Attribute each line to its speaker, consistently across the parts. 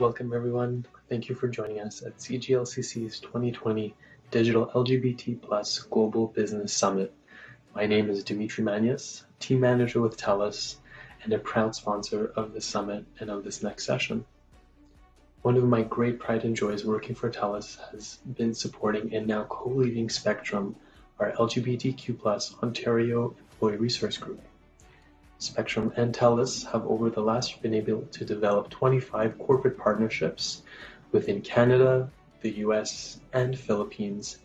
Speaker 1: Welcome everyone. Thank you for joining us at CGLCC's 2020 Digital LGBT Plus Global Business Summit. My name is Dimitri Manias, Team Manager with TELUS, and a proud sponsor of this summit and of this next session. One of my great pride and joys working for TELUS has been supporting and now co-leading Spectrum, our LGBTQ+ Ontario Employee Resource Group. Spectrum and TELUS have over the last year been able to develop 25 corporate partnerships within Canada, the US, and Philippines.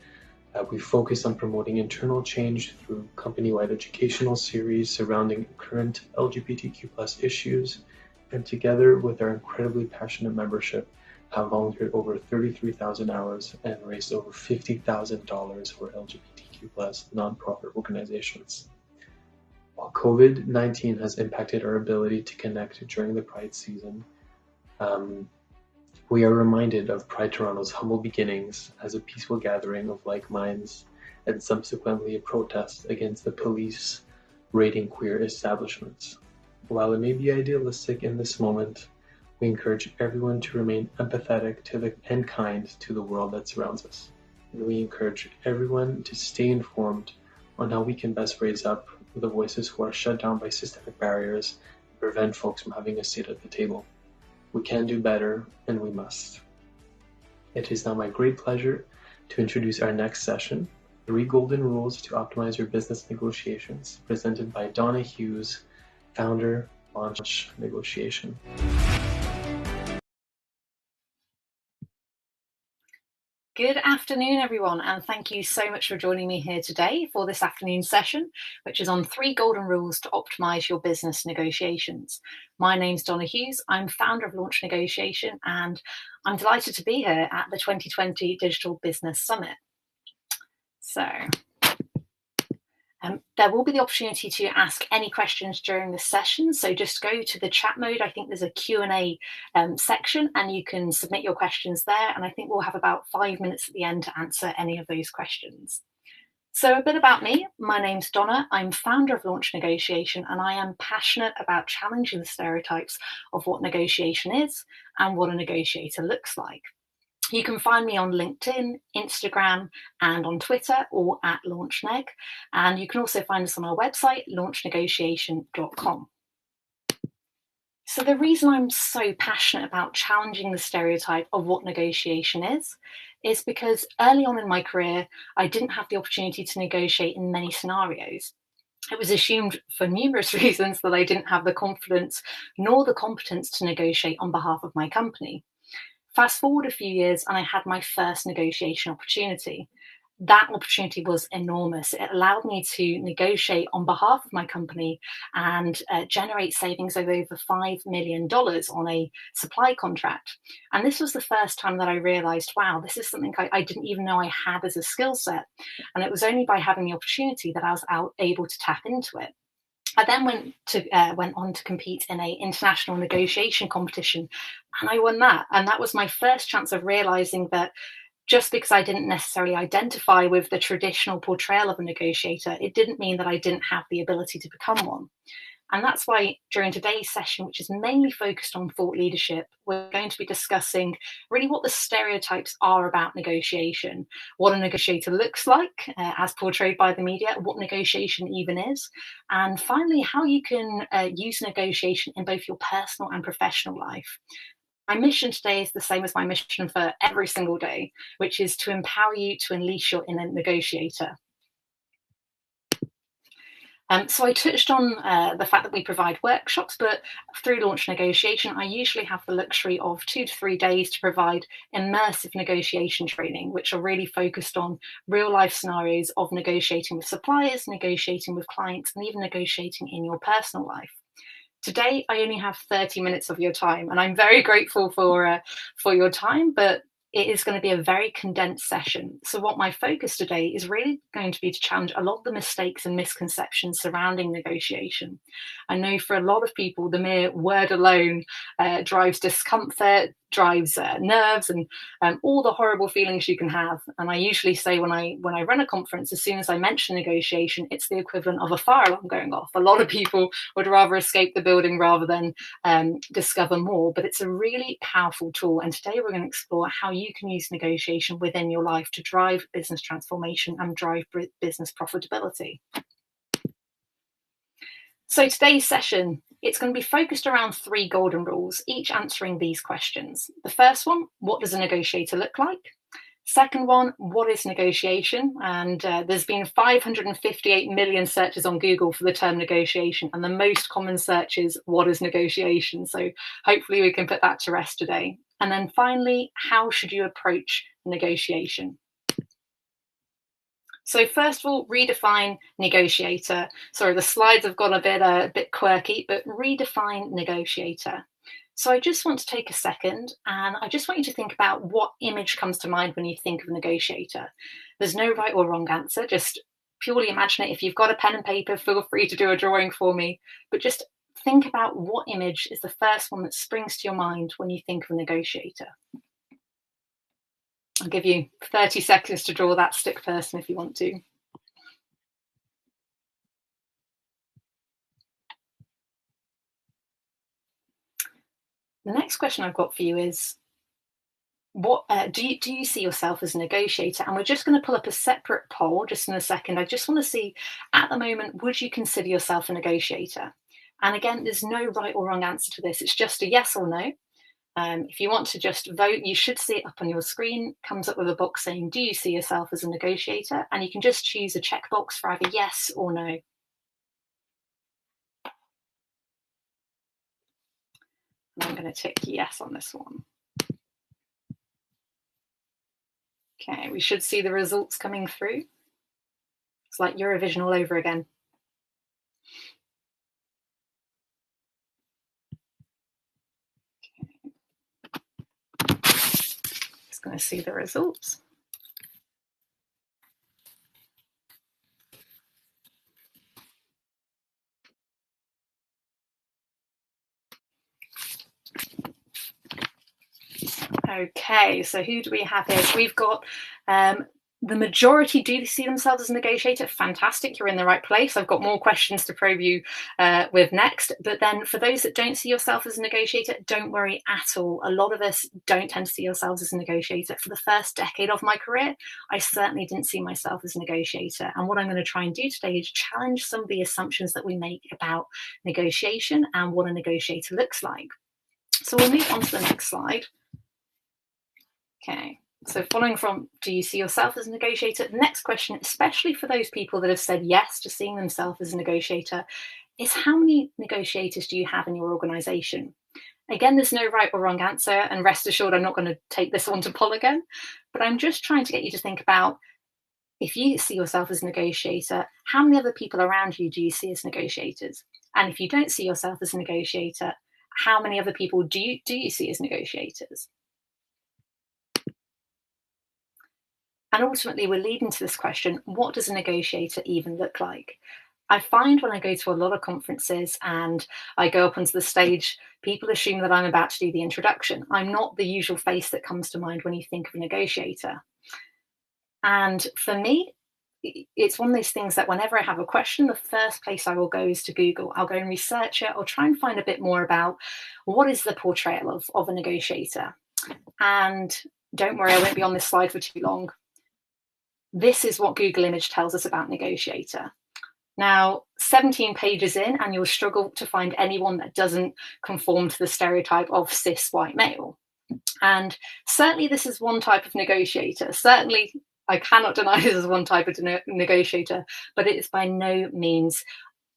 Speaker 1: We focus on promoting internal change through company-wide educational series surrounding current LGBTQ+ issues, and together with our incredibly passionate membership, have volunteered over 33,000 hours and raised over $50,000 for LGBTQ+ nonprofit organizations. While COVID-19 has impacted our ability to connect during the Pride season, we are reminded of Pride Toronto's humble beginnings as a peaceful gathering of like minds and subsequently a protest against the police raiding queer establishments. While it may be idealistic in this moment, we encourage everyone to remain empathetic to and kind to the world that surrounds us. And we encourage everyone to stay informed on how we can best raise up the voices who are shut down by systemic barriers and prevent folks from having a seat at the table. We can do better, and we must. It is now my great pleasure to introduce our next session, 3 Golden Rules to Optimize Your Business Negotiations, presented by Donna Hughes, founder, Launch Negotiation.
Speaker 2: Good afternoon, everyone, and thank you so much for joining me here today for this afternoon's session, which is on 3 golden rules to optimize your business negotiations. My name's Donna Hughes. I'm founder of Launch Negotiation, and I'm delighted to be here at the 2020 Digital Business Summit. So, there will be the opportunity to ask any questions during the session, so just go to the chat mode. I think there's a Q&A section and you can submit your questions there, and I think we'll have about 5 minutes at the end to answer any of those questions. So a bit about me. My name's Donna. I'm founder of Launch Negotiation, and I am passionate about challenging the stereotypes of what negotiation is and what a negotiator looks like. You can find me on LinkedIn, Instagram, and on Twitter, or at LaunchNeg. And you can also find us on our website, launchnegotiation.com. So the reason I'm so passionate about challenging the stereotype of what negotiation is because early on in my career, I didn't have the opportunity to negotiate in many scenarios. It was assumed for numerous reasons that I didn't have the confidence nor the competence to negotiate on behalf of my company. Fast forward a few years and I had my first negotiation opportunity. That opportunity was enormous. It allowed me to negotiate on behalf of my company and generate savings of over $5 million on a supply contract. And this was the first time that I realized, wow, this is something I didn't even know I had as a skill set. And it was only by having the opportunity that I was able to tap into it. I then went on to compete in an international negotiation competition, and I won that. And that was my first chance of realizing that just because I didn't necessarily identify with the traditional portrayal of a negotiator, it didn't mean that I didn't have the ability to become one. And that's why during today's session, which is mainly focused on thought leadership, we're going to be discussing really what the stereotypes are about negotiation, what a negotiator looks like as portrayed by the media, what negotiation even is, and finally, how you can use negotiation in both your personal and professional life. My mission today is the same as my mission for every single day, which is to empower you to unleash your inner negotiator. So I touched on the fact that we provide workshops, but through Launch Negotiation, I usually have the luxury of 2 to 3 days to provide immersive negotiation training, which are really focused on real life scenarios of negotiating with suppliers, negotiating with clients, and even negotiating in your personal life. Today, I only have 30 minutes of your time, and I'm very grateful for your time, but it is going to be a very condensed session. So what my focus today is really going to be to challenge a lot of the mistakes and misconceptions surrounding negotiation. I know for a lot of people, the mere word alone drives discomfort, drives nerves and all the horrible feelings you can have. And I usually say when I run a conference, as soon as I mention negotiation, it's the equivalent of a fire alarm going off. A lot of people would rather escape the building rather than discover more, but it's a really powerful tool. And today we're going to explore how you can use negotiation within your life to drive business transformation and drive business profitability. So today's session, it's going to be focused around 3 golden rules, each answering these questions. The first one, what does a negotiator look like? Second one, what is negotiation? And there's been 558 million searches on Google for the term negotiation, and the most common search is what is negotiation? So hopefully we can put that to rest today. And then finally, how should you approach negotiation? So first of all, redefine negotiator. Sorry, the slides have got a bit quirky, but redefine negotiator. So I just want to take a second and I just want you to think about what image comes to mind when you think of a negotiator. There's no right or wrong answer, just purely imagine it. If you've got a pen and paper, feel free to do a drawing for me, but just think about what image is the first one that springs to your mind when you think of a negotiator. I'll give you 30 seconds to draw that stick person if you want to. The next question I've got for you is, what do you see yourself as a negotiator? And we're just going to pull up a separate poll just in a second. I just want to see, at the moment, would you consider yourself a negotiator? And again, there's no right or wrong answer to this. It's just a yes or no. If you want to just vote, you should see it up on your screen. It comes up with a box saying, do you see yourself as a negotiator? And you can just choose a checkbox for either yes or no. And I'm going to tick yes on this one. Okay, we should see the results coming through. It's like Eurovision all over again. Just going to see the results. Okay, so who do we have here? So we've got the majority do see themselves as a negotiator. Fantastic, you're in the right place. I've got more questions to probe you with next. But then for those that don't see yourself as a negotiator, don't worry at all. A lot of us don't tend to see ourselves as a negotiator. For the first decade of my career, I certainly didn't see myself as a negotiator. And what I'm going to try and do today is challenge some of the assumptions that we make about negotiation and what a negotiator looks like. So we'll move on to the next slide. Okay, so following from, do you see yourself as a negotiator? The next question, especially for those people that have said yes to seeing themselves as a negotiator, is how many negotiators do you have in your organization? Again, there's no right or wrong answer, and rest assured, I'm not going to take this one to poll again, but I'm just trying to get you to think about, if you see yourself as a negotiator, how many other people around you do you see as negotiators? And if you don't see yourself as a negotiator, how many other people do you see as negotiators? And ultimately, we're leading to this question, what does a negotiator even look like? I find when I go to a lot of conferences and I go up onto the stage, people assume that I'm about to do the introduction. I'm not the usual face that comes to mind when you think of a negotiator. And for me, it's one of those things that whenever I have a question, the first place I will go is to Google. I'll go and research it or try and find a bit more about what is the portrayal of a negotiator. And don't worry, I won't be on this slide for too long. This is what Google Image tells us about negotiator. Now, 17 pages in, and you'll struggle to find anyone that doesn't conform to the stereotype of cis white male. And certainly this is one type of negotiator. Certainly, I cannot deny this is one type of negotiator, but it is by no means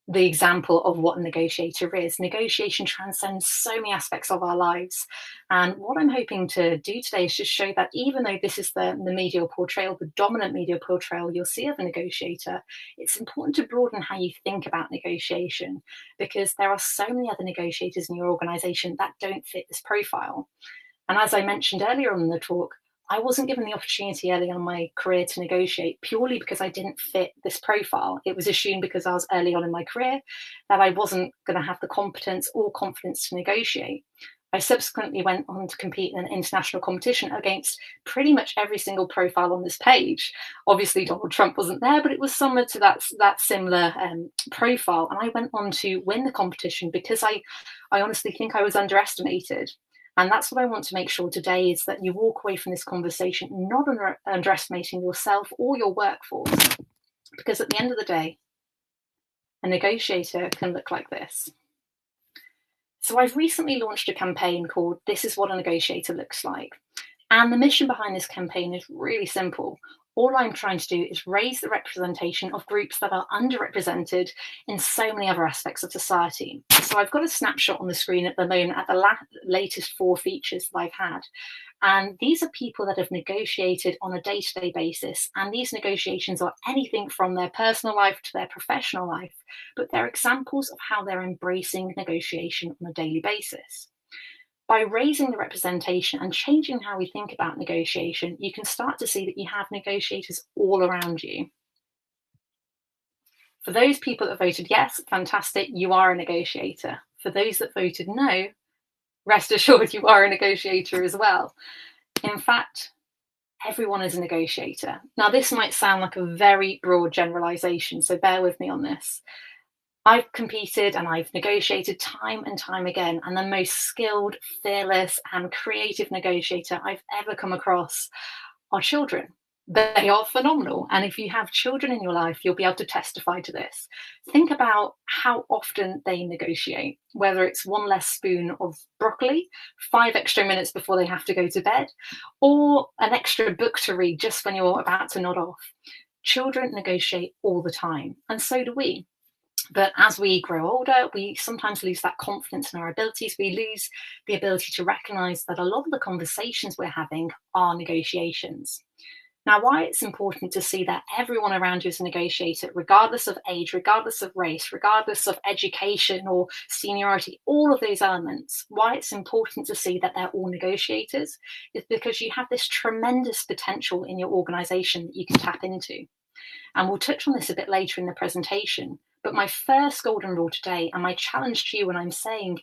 Speaker 2: the example of what a negotiator is. Negotiation transcends so many aspects of our lives. And what I'm hoping to do today is just show that even though this is the media portrayal, the dominant media portrayal you'll see of a negotiator, it's important to broaden how you think about negotiation, because there are so many other negotiators in your organization that don't fit this profile. And as I mentioned earlier on in the talk, I wasn't given the opportunity early on in my career to negotiate purely because I didn't fit this profile. It was assumed because I was early on in my career that I wasn't going to have the competence or confidence to negotiate. I subsequently went on to compete in an international competition against pretty much every single profile on this page. Obviously, Donald Trump wasn't there, but it was similar to that similar profile. And I went on to win the competition because I honestly think I was underestimated. And that's what I want to make sure today is that you walk away from this conversation not underestimating yourself or your workforce. Because at the end of the day, a negotiator can look like this. So I've recently launched a campaign called This is What a Negotiator Looks Like. And the mission behind this campaign is really simple. All I'm trying to do is raise the representation of groups that are underrepresented in so many other aspects of society. So I've got a snapshot on the screen at the moment at the latest 4 features that I've had. And these are people that have negotiated on a day-to-day basis. And these negotiations are anything from their personal life to their professional life, but they're examples of how they're embracing negotiation on a daily basis. By raising the representation and changing how we think about negotiation, you can start to see that you have negotiators all around you. For those people that voted yes, fantastic, you are a negotiator. For those that voted no, rest assured you are a negotiator as well. In fact, everyone is a negotiator. Now, this might sound like a very broad generalization, so bear with me on this. I've competed and I've negotiated time and time again, and the most skilled, fearless, and creative negotiator I've ever come across are children. They are phenomenal. And if you have children in your life, you'll be able to testify to this. Think about how often they negotiate, whether it's 1 less spoon of broccoli, 5 extra minutes before they have to go to bed, or an extra book to read just when you're about to nod off. Children negotiate all the time, and so do we. But as we grow older, we sometimes lose that confidence in our abilities. We lose the ability to recognize that a lot of the conversations we're having are negotiations. Now, why it's important to see that everyone around you is a negotiator, regardless of age, regardless of race, regardless of education or seniority, all of those elements, why it's important to see that they're all negotiators is because you have this tremendous potential in your organization that you can tap into. And we'll touch on this a bit later in the presentation. But my first golden rule today, and my challenge to you when I'm saying,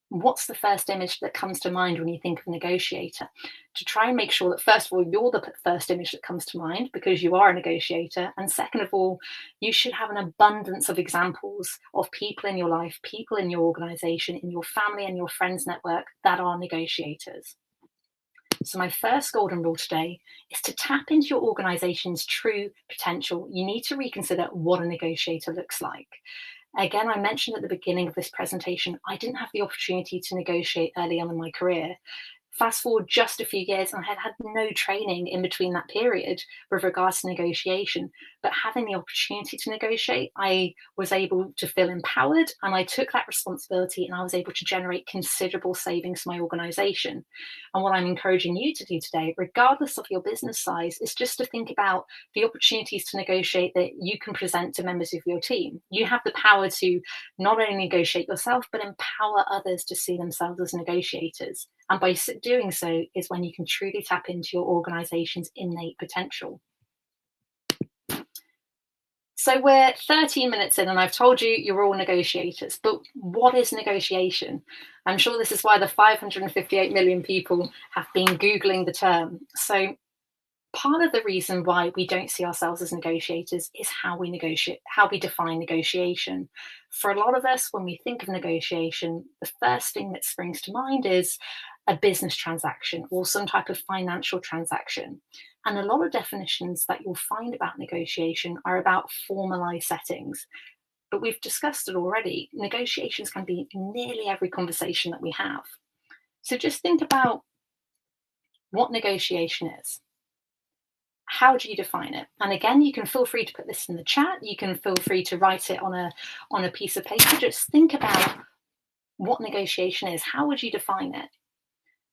Speaker 2: what's the first image that comes to mind when you think of negotiator? To try and make sure that, first of all, you're the first image that comes to mind because you are a negotiator. And second of all, you should have an abundance of examples of people in your life, people in your organization, in your family and your friends network that are negotiators. So my first golden rule today is to tap into your organization's true potential. You need to reconsider what a negotiator looks like. Again, I mentioned at the beginning of this presentation, I didn't have the opportunity to negotiate early on in my career. Fast forward just a few years, and I had had no training in between that period with regards to negotiation. But having the opportunity to negotiate, I was able to feel empowered, and I took that responsibility, and I was able to generate considerable savings for my organization. And what I'm encouraging you to do today, regardless of your business size, is just to think about the opportunities to negotiate that you can present to members of your team. You have the power to not only negotiate yourself, but empower others to see themselves as negotiators. And by doing so is when you can truly tap into your organization's innate potential. So we're 13 minutes in, and I've told you you're all negotiators. But what is negotiation? I'm sure this is why the 558 million people have been Googling the term. So part of the reason why we don't see ourselves as negotiators is how we negotiate, how we define negotiation. For a lot of us, when we think of negotiation, the first thing that springs to mind is a business transaction or some type of financial transaction. And a lot of definitions that you'll find about negotiation are about formalized settings. But we've discussed it already. Negotiations can be nearly every conversation that we have. So just think about what negotiation is. How do you define it? And again, you can feel free to put this in the chat. You can feel free to write it on a piece of paper. Just think about what negotiation is. How would you define it?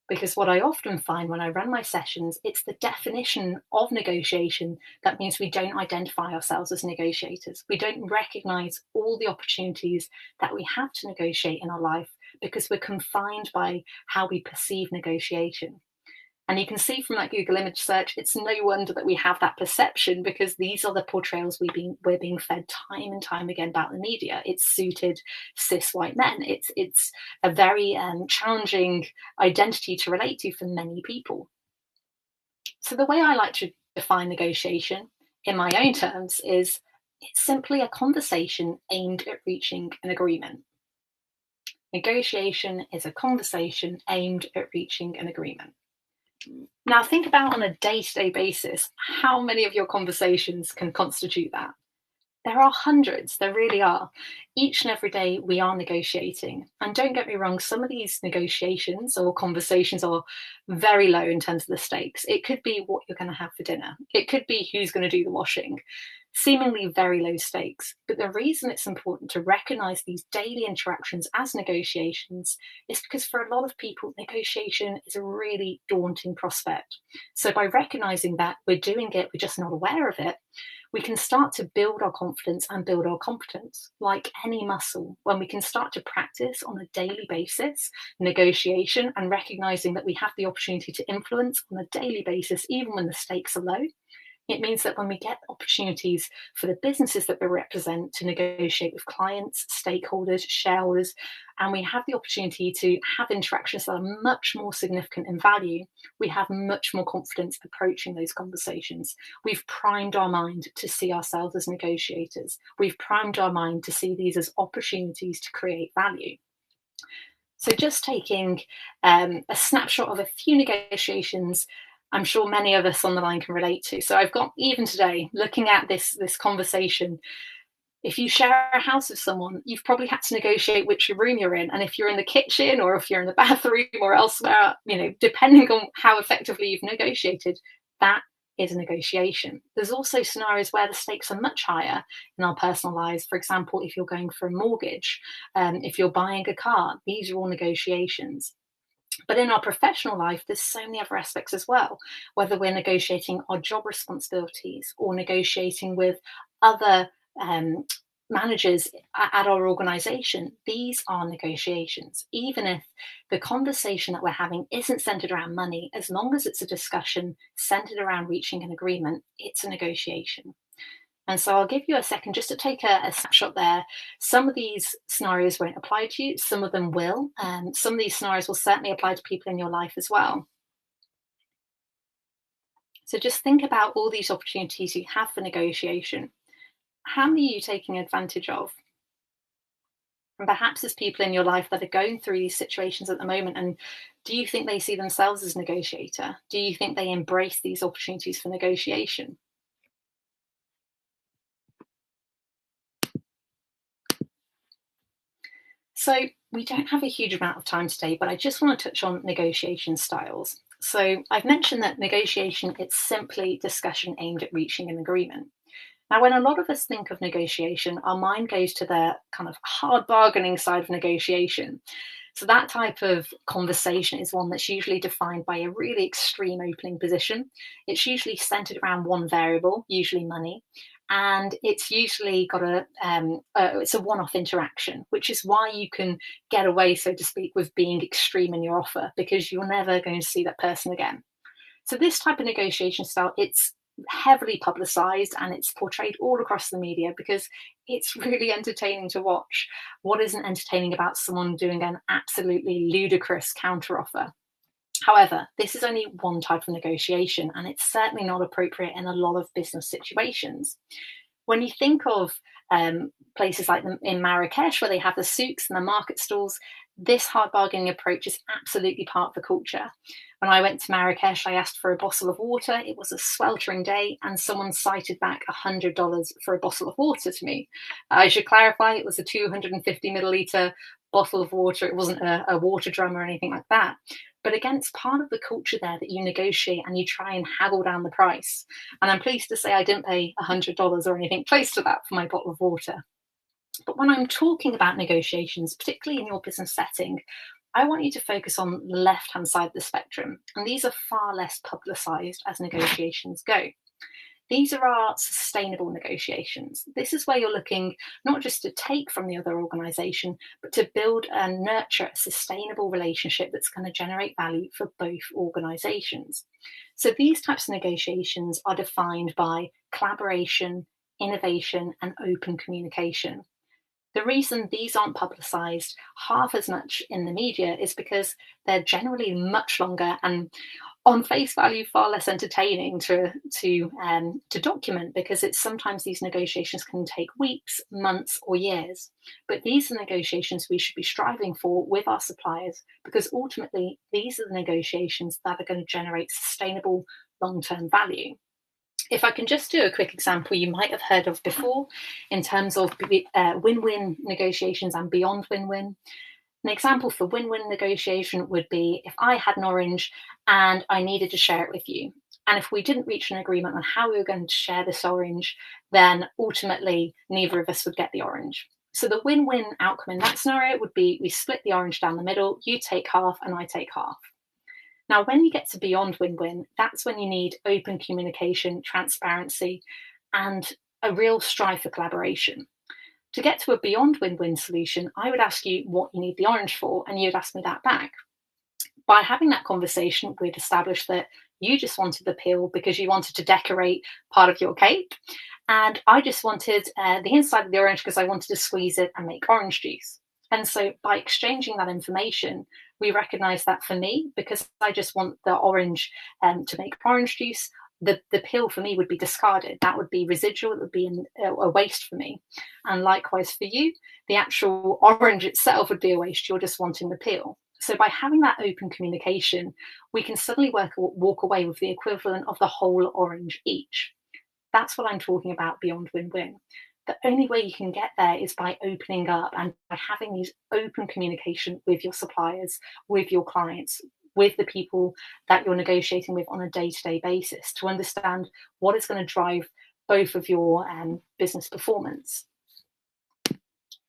Speaker 2: Because what I often find when I run my sessions, it's the definition of negotiation that means we don't identify ourselves as negotiators. We don't recognize all the opportunities that we have to negotiate in our life because we're confined by how we perceive negotiation. And you can see from that Google image search, it's no wonder that we have that perception, because these are the portrayals we're being fed time and time again about the media. It's suited cis white men. It's a very challenging identity to relate to for many people. So the way I like to define negotiation in my own terms is it's simply a conversation aimed at reaching an agreement. Negotiation is a conversation aimed at reaching an agreement. Now, think about on a day-to-day basis, how many of your conversations can constitute that? There are hundreds, there really are. Each and every day we are negotiating. And don't get me wrong, some of these negotiations or conversations are very low in terms of the stakes. It could be what you're going to have for dinner. It could be who's going to do the washing. Seemingly very low stakes. But the reason it's important to recognize these daily interactions as negotiations is because for a lot of people, negotiation is a really daunting prospect. So by recognizing that we're doing it, we're just not aware of it, we can start to build our confidence and build our competence. Like any muscle, when we can start to practice on a daily basis negotiation and recognizing that we have the opportunity to influence on a daily basis, even when the stakes are low, it means that when we get opportunities for the businesses that we represent to negotiate with clients, stakeholders, shareholders, and we have the opportunity to have interactions that are much more significant in value, we have much more confidence approaching those conversations. We've primed our mind to see ourselves as negotiators. We've primed our mind to see these as opportunities to create value. So just taking a snapshot of a few negotiations I'm sure many of us on the line can relate to. So I've got, even today, looking at this conversation, if you share a house with someone, you've probably had to negotiate which room you're in. And if you're in the kitchen or if you're in the bathroom or elsewhere, depending on how effectively you've negotiated, that is a negotiation. There's also scenarios where the stakes are much higher in our personal lives. For example, if you're going for a mortgage, if you're buying a car, these are all negotiations. But in our professional life, there's so many other aspects as well, whether we're negotiating our job responsibilities or negotiating with other managers at our organization. These are negotiations. Even if the conversation that we're having isn't centered around money, as long as it's a discussion centered around reaching an agreement, it's a negotiation. And so I'll give you a second just to take a snapshot there. Some of these scenarios won't apply to you. Some of them will. Some of these scenarios will certainly apply to people in your life as well. So just think about all these opportunities you have for negotiation. How many are you taking advantage of? And perhaps there's people in your life that are going through these situations at the moment. And do you think they see themselves as a negotiator? Do you think they embrace these opportunities for negotiation? So we don't have a huge amount of time today, but I just want to touch on negotiation styles. So I've mentioned that negotiation, it's simply discussion aimed at reaching an agreement. Now, when a lot of us think of negotiation, our mind goes to the kind of hard bargaining side of negotiation. So that type of conversation is one that's usually defined by a really extreme opening position. It's usually centered around one variable, usually money. And it's usually got it's a one-off interaction, which is why you can get away, so to speak, with being extreme in your offer, because you're never going to see that person again. So this type of negotiation style, it's heavily publicized and it's portrayed all across the media because it's really entertaining to watch. What isn't entertaining about someone doing an absolutely ludicrous counteroffer? However, this is only one type of negotiation, and it's certainly not appropriate in a lot of business situations. When you think of places like in Marrakesh, where they have the souks and the market stalls, this hard bargaining approach is absolutely part of the culture. When I went to Marrakesh, I asked for a bottle of water. It was a sweltering day, and someone cited back $100 for a bottle of water to me. I should clarify, it was a 250 milliliter bottle of water. It wasn't a water drum or anything like that. But again, it's part of the culture there that you negotiate and you try and haggle down the price. And I'm pleased to say I didn't pay $100 or anything close to that for my bottle of water. But when I'm talking about negotiations, particularly in your business setting, I want you to focus on the left-hand side of the spectrum. And these are far less publicized as negotiations go. These are our sustainable negotiations. This is where you're looking not just to take from the other organisation, but to build and nurture a sustainable relationship that's going to generate value for both organisations. So these types of negotiations are defined by collaboration, innovation, and open communication. The reason these aren't publicised half as much in the media is because they're generally much longer and on face value far less entertaining to document, because it's sometimes these negotiations can take weeks, months, or years. But these are negotiations we should be striving for with our suppliers, because ultimately these are the negotiations that are going to generate sustainable long-term value. If I can just do a quick example you might have heard of before in terms of win-win negotiations and beyond win-win. An example for win-win negotiation would be if I had an orange and I needed to share it with you. And if we didn't reach an agreement on how we were going to share this orange, then ultimately neither of us would get the orange. So the win-win outcome in that scenario would be we split the orange down the middle, you take half and I take half. Now, when you get to beyond win-win, that's when you need open communication, transparency, and a real strive for collaboration. To get to a beyond win-win solution, I would ask you what you need the orange for, and you'd ask me that back. By having that conversation, we'd establish that you just wanted the peel because you wanted to decorate part of your cake, and I just wanted the inside of the orange because I wanted to squeeze it and make orange juice. And so by exchanging that information, we recognize that for me, because I just want the orange to make orange juice, the peel for me would be discarded. That would be residual. It would be a waste for me. And likewise for you, the actual orange itself would be a waste. You're just wanting the peel. So by having that open communication, we can suddenly walk away with the equivalent of the whole orange each. That's what I'm talking about beyond win-win. The only way you can get there is by opening up and by having these open communication with your suppliers, with your clients, with the people that you're negotiating with on a day-to-day basis, to understand what is going to drive both of your business performance.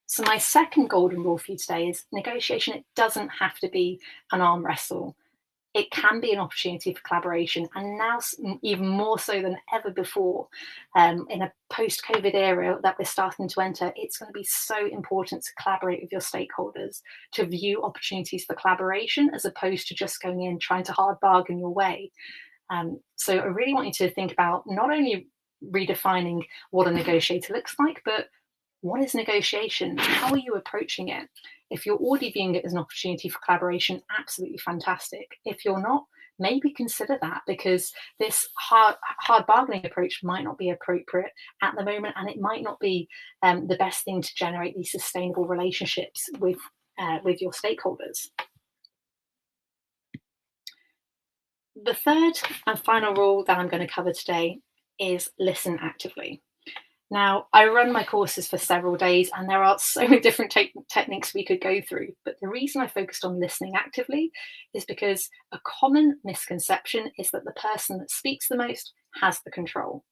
Speaker 2: So my second golden rule for you today is negotiation. It doesn't have to be an arm wrestle. It can be an opportunity for collaboration, and now even more so than ever before, in a post-COVID era that we're starting to enter, it's going to be so important to collaborate with your stakeholders, to view opportunities for collaboration as opposed to just going in trying to hard bargain your way. So I really want you to think about not only redefining what a negotiator looks like, but what is negotiation? How are you approaching it? If you're already viewing it as an opportunity for collaboration, absolutely fantastic. If you're not, maybe consider that, because this hard bargaining approach might not be appropriate at the moment, and it might not be the best thing to generate these sustainable relationships with your stakeholders. The third and final rule that I'm going to cover today is listen actively. Now, I run my courses for several days, and there are so many different techniques we could go through. But the reason I focused on listening actively is because a common misconception is that the person that speaks the most has the control.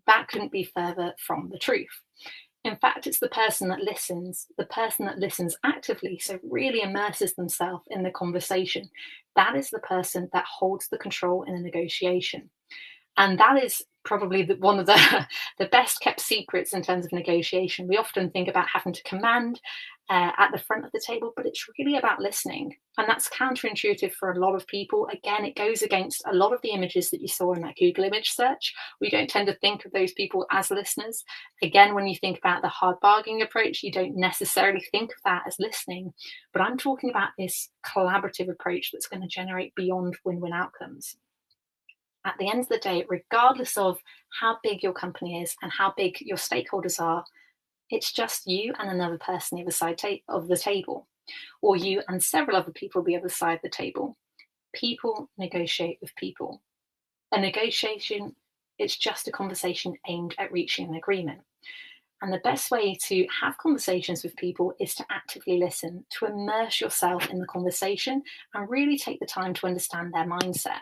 Speaker 2: That couldn't be further from the truth. In fact, it's the person that listens actively, so really immerses themselves in the conversation. That is the person that holds the control in a negotiation. And that is probably one of the best kept secrets in terms of negotiation. We often think about having to command at the front of the table, but it's really about listening. And that's counterintuitive for a lot of people. Again, it goes against a lot of the images that you saw in that Google image search. We don't tend to think of those people as listeners. Again, when you think about the hard bargaining approach, you don't necessarily think of that as listening. But I'm talking about this collaborative approach that's going to generate beyond win-win outcomes. At the end of the day, regardless of how big your company is and how big your stakeholders are, it's just you and another person the other side of the table, or you and several other people the other side of the table. People negotiate with people. A negotiation, it's just a conversation aimed at reaching an agreement. And the best way to have conversations with people is to actively listen, to immerse yourself in the conversation and really take the time to understand their mindset.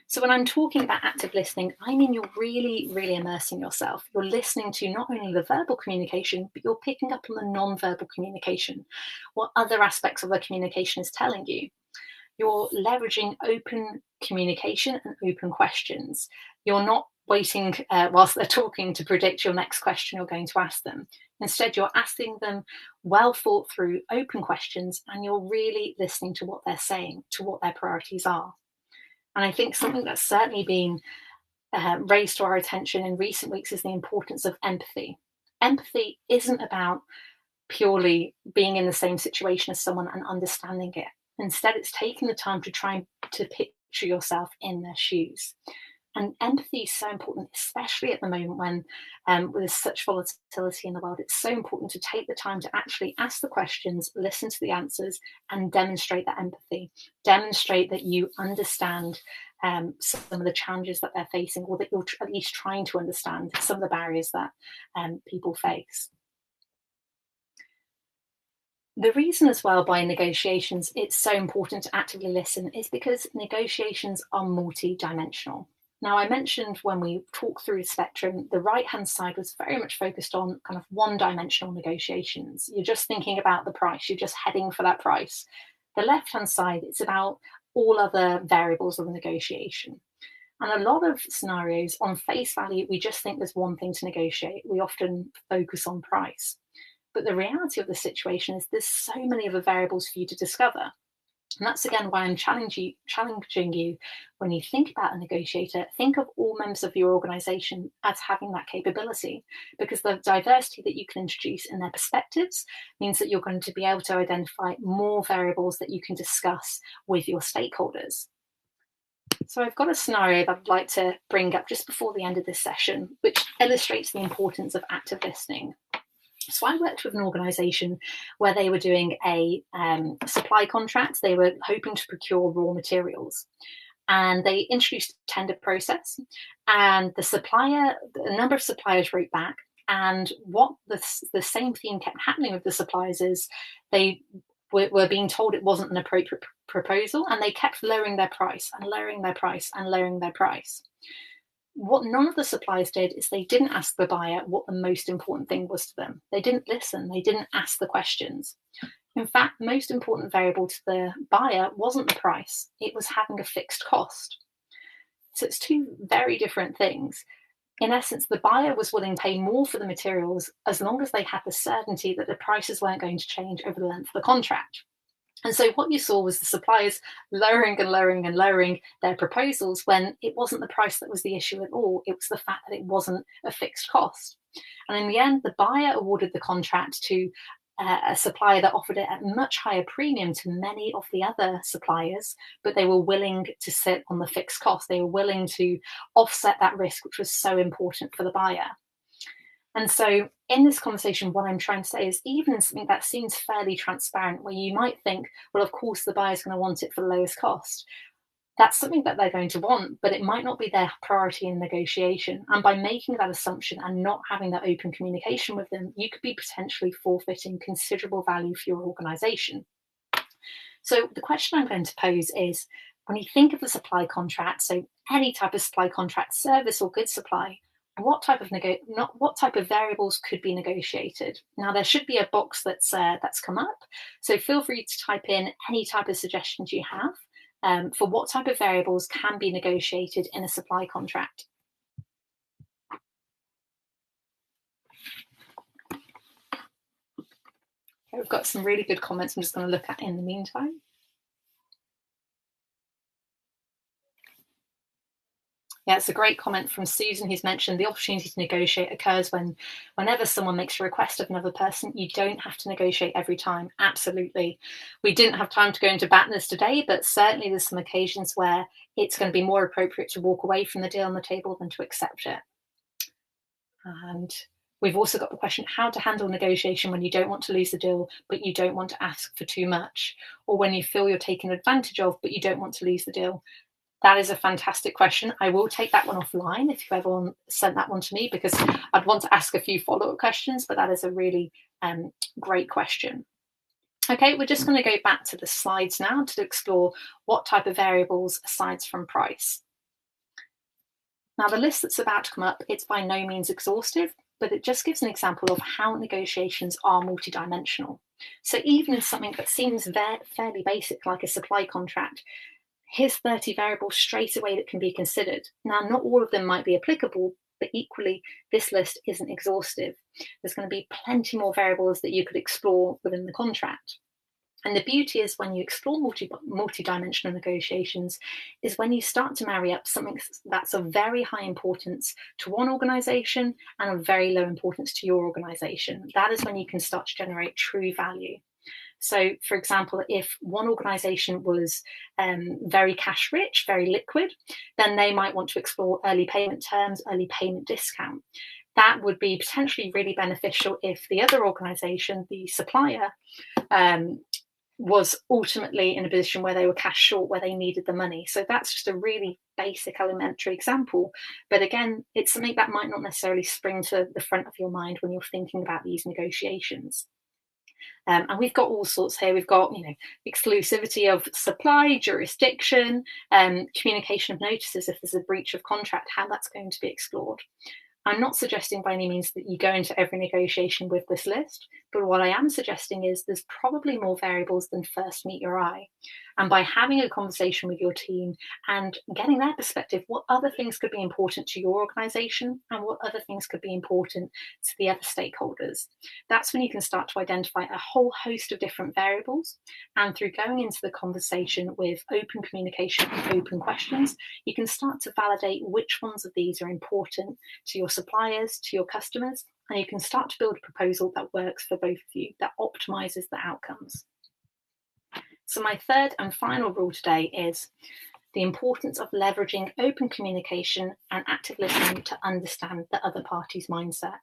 Speaker 2: So when I'm talking about active listening, I mean you're really, really immersing yourself. You're listening to not only the verbal communication, but you're picking up on the non-verbal communication, what other aspects of the communication is telling you. You're leveraging open communication and open questions. You're not waiting whilst they're talking to predict your next question you're going to ask them. Instead, you're asking them well thought through open questions, and you're really listening to what they're saying, to what their priorities are. And I think something that's certainly been raised to our attention in recent weeks is the importance of empathy. Empathy isn't about purely being in the same situation as someone and understanding it. Instead, it's taking the time to try to picture yourself in their shoes. And empathy is so important, especially at the moment when there's such volatility in the world. It's so important to take the time to actually ask the questions, listen to the answers, and demonstrate that empathy. Demonstrate that you understand some of the challenges that they're facing, or that you're at least trying to understand some of the barriers that people face. The reason as well by negotiations it's so important to actively listen is because negotiations are multi-dimensional. Now, I mentioned when we talked through the spectrum, the right-hand side was very much focused on kind of one-dimensional negotiations. You're just thinking about the price, you're just heading for that price. The left-hand side, it's about all other variables of the negotiation. And a lot of scenarios, on face value, we just think there's one thing to negotiate. We often focus on price. But the reality of the situation is there's so many other variables for you to discover. And that's again why I'm challenging you when you think about a negotiator, think of all members of your organization as having that capability, because the diversity that you can introduce in their perspectives means that you're going to be able to identify more variables that you can discuss with your stakeholders. So I've got a scenario that I'd like to bring up just before the end of this session, which illustrates the importance of active listening. So I worked with an organisation where they were doing a supply contract. They were hoping to procure raw materials, and they introduced a tender process. And a number of suppliers wrote back. And what the same theme kept happening with the suppliers is they were being told it wasn't an appropriate proposal, and they kept lowering their price and lowering their price and lowering their price. What none of the suppliers did is they didn't ask the buyer what the most important thing was to them. They didn't listen. They didn't ask the questions. In fact, the most important variable to the buyer wasn't the price. It was having a fixed cost. So it's two very different things. In essence, the buyer was willing to pay more for the materials as long as they had the certainty that the prices weren't going to change over the length of the contract. And so what you saw was the suppliers lowering and lowering and lowering their proposals when it wasn't the price that was the issue at all. It was the fact that it wasn't a fixed cost. And in the end, the buyer awarded the contract to a supplier that offered it at a much higher premium to many of the other suppliers, but they were willing to sit on the fixed cost. They were willing to offset that risk, which was so important for the buyer. And so in this conversation, what I'm trying to say is even in something that seems fairly transparent, where you might think, well, of course, the buyer's going to want it for the lowest cost. That's something that they're going to want, but it might not be their priority in negotiation. And by making that assumption and not having that open communication with them, you could be potentially forfeiting considerable value for your organization. So the question I'm going to pose is, when you think of a supply contract, so any type of supply contract, service or goods supply, what type of variables could be negotiated? Now, there should be a box that's come up, so feel free to type in any type of suggestions you have for what type of variables can be negotiated in a supply contract. Okay, we've got some really good comments I'm just going to look at in the meantime. Yeah, it's a great comment from Susan, who's mentioned the opportunity to negotiate occurs whenever someone makes a request of another person. You don't have to negotiate every time. Absolutely. We didn't have time to go into BATNAs today, but certainly there's some occasions where it's going to be more appropriate to walk away from the deal on the table than to accept it. And we've also got the question, how to handle negotiation when you don't want to lose the deal, but you don't want to ask for too much, or when you feel you're taken advantage of, but you don't want to lose the deal. That is a fantastic question. I will take that one offline if you ever sent that one to me, because I'd want to ask a few follow-up questions, but that is a really great question. Okay, we're just going to go back to the slides now to explore what type of variables aside from price. Now, the list that's about to come up, it's by no means exhaustive, but it just gives an example of how negotiations are multidimensional. So even in something that seems fairly basic, like a supply contract, here's 30 variables straight away that can be considered. Now, not all of them might be applicable, but equally, this list isn't exhaustive. There's going to be plenty more variables that you could explore within the contract. And the beauty is when you explore multi-dimensional negotiations is when you start to marry up something that's of very high importance to one organization and of very low importance to your organization. That is when you can start to generate true value. So, for example, if one organization was very cash rich, very liquid, then they might want to explore early payment terms, early payment discount. That would be potentially really beneficial if the other organization, the supplier, was ultimately in a position where they were cash short, where they needed the money. So that's just a really basic elementary example. But again, it's something that might not necessarily spring to the front of your mind when you're thinking about these negotiations. And we've got all sorts here. We've got, exclusivity of supply, jurisdiction, communication of notices if there's a breach of contract, how that's going to be explored. I'm not suggesting by any means that you go into every negotiation with this list, but what I am suggesting is there's probably more variables than first meet your eye. And by having a conversation with your team and getting their perspective, what other things could be important to your organization and what other things could be important to the other stakeholders, that's when you can start to identify a whole host of different variables. And through going into the conversation with open communication and open questions, you can start to validate which ones of these are important to your suppliers, to your customers, and you can start to build a proposal that works for both of you, that optimizes the outcomes. So my third and final rule today is the importance of leveraging open communication and active listening to understand the other party's mindset.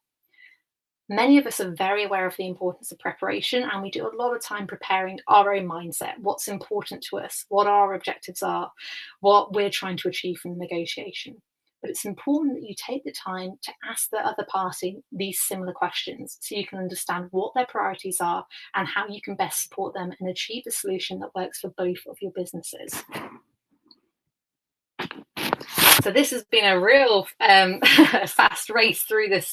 Speaker 2: Many of us are very aware of the importance of preparation, and we do a lot of time preparing our own mindset, what's important to us, what our objectives are, what we're trying to achieve from the negotiation. But it's important that you take the time to ask the other party these similar questions so you can understand what their priorities are and how you can best support them and achieve a solution that works for both of your businesses. So this has been a real fast race through this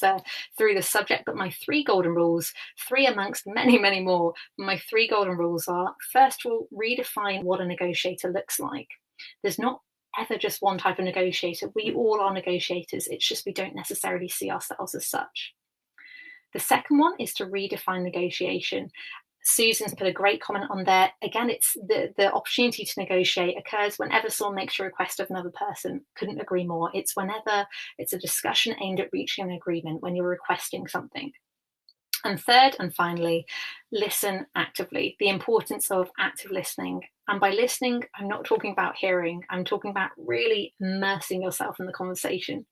Speaker 2: subject, but my 3 golden rules, 3 amongst many, many more, my 3 golden rules are, first of all, redefine what a negotiator looks like. There's not ever just one type of negotiator. We all are negotiators. It's just we don't necessarily see ourselves as such. The second one is to redefine negotiation. Susan's put a great comment on there. Again, it's the opportunity to negotiate occurs whenever someone makes a request of another person. Couldn't agree more. It's whenever it's a discussion aimed at reaching an agreement, when you're requesting something. And third and finally, listen actively. The importance of active listening. And by listening, I'm not talking about hearing. I'm talking about really immersing yourself in the conversation,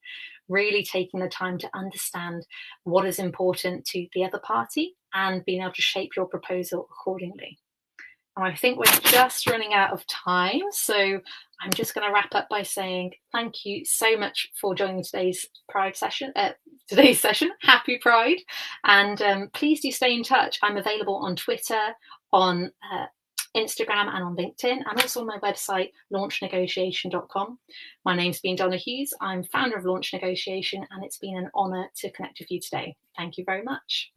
Speaker 2: really taking the time to understand what is important to the other party and being able to shape your proposal accordingly. And I think we're just running out of time, so I'm just going to wrap up by saying thank you so much for joining today's Pride session. Today's session, happy Pride, and please do stay in touch. I'm available on Twitter, on Instagram, and on LinkedIn, and also on my website, launchnegotiation.com. My name's been Donna Hughes. I'm founder of Launch Negotiation, and it's been an honour to connect with you today. Thank you very much.